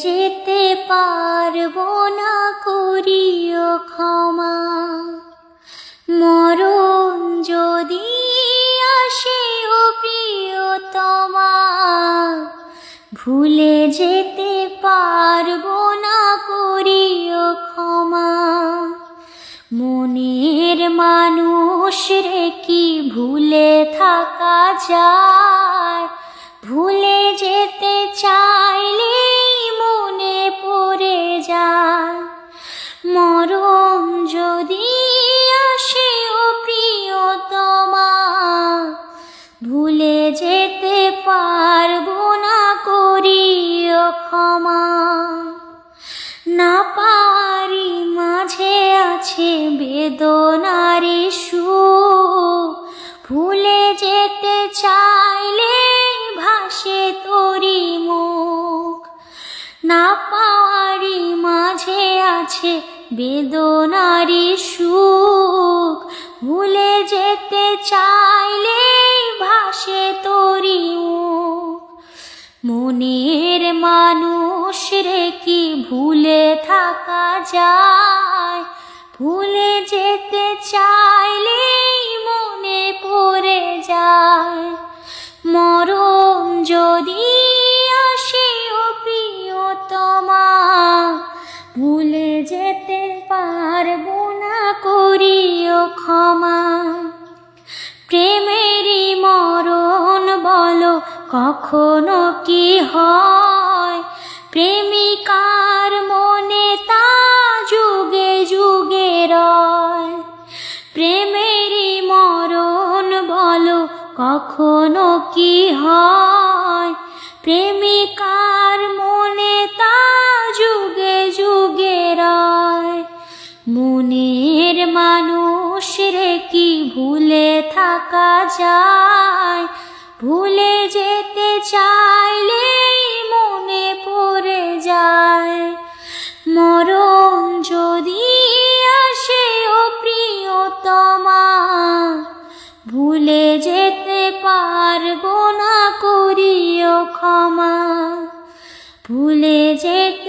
যেতে পারবো না করিও ক্ষমা। মরণ যদি আসে ও প্রিয়তমা, ভুলে যেতে পারবো না করিও ক্ষমা। মনের মানুষ রে কি ভুলে থাকা যায়, ভুলে যেতে চাইলেই মনে পড়ে যায়। মরণ যদি আসে ও প্রিয়তমা, ভুলে যেতে পারবো না করিও ক্ষমা। না পারি মাঝে আছে বেদনারি সুখ, ভুলে যেতে চাইলে ভাসে তোরি মুখ। না পারি মাঝে আছে বেদনারি সুখ, ভুলে যেতে চাইলে ভাসে তোরি মুখ। মনের মানুষ রে কি ভুলে থাকা যায়, ভুলে যেতে চাইলেই মনে পড়ে যায়। মরণ যদি আসে ও প্রিয়তমা, ভুলে যেতে পারবো না করিও ক্ষমা। প্রেমেরই মরণ বলো কখনো কি হয়, প্রেমিকার মনে তা যুগে যুগে রয়। প্রেমেরই মরণ বলো কখনো কি হয়, প্রেমিকার মনে তা যুগে যুগে রয়। মনের মানুষ রে কি ভুলে থাকা যায়, ভুলে যেতে চাইলেই মনে পড়ে যায়। মরণ যদি আসে ও প্রিয়তমা, ভুলে যেতে পারবো না করিও ক্ষমা। ভুলে যেতে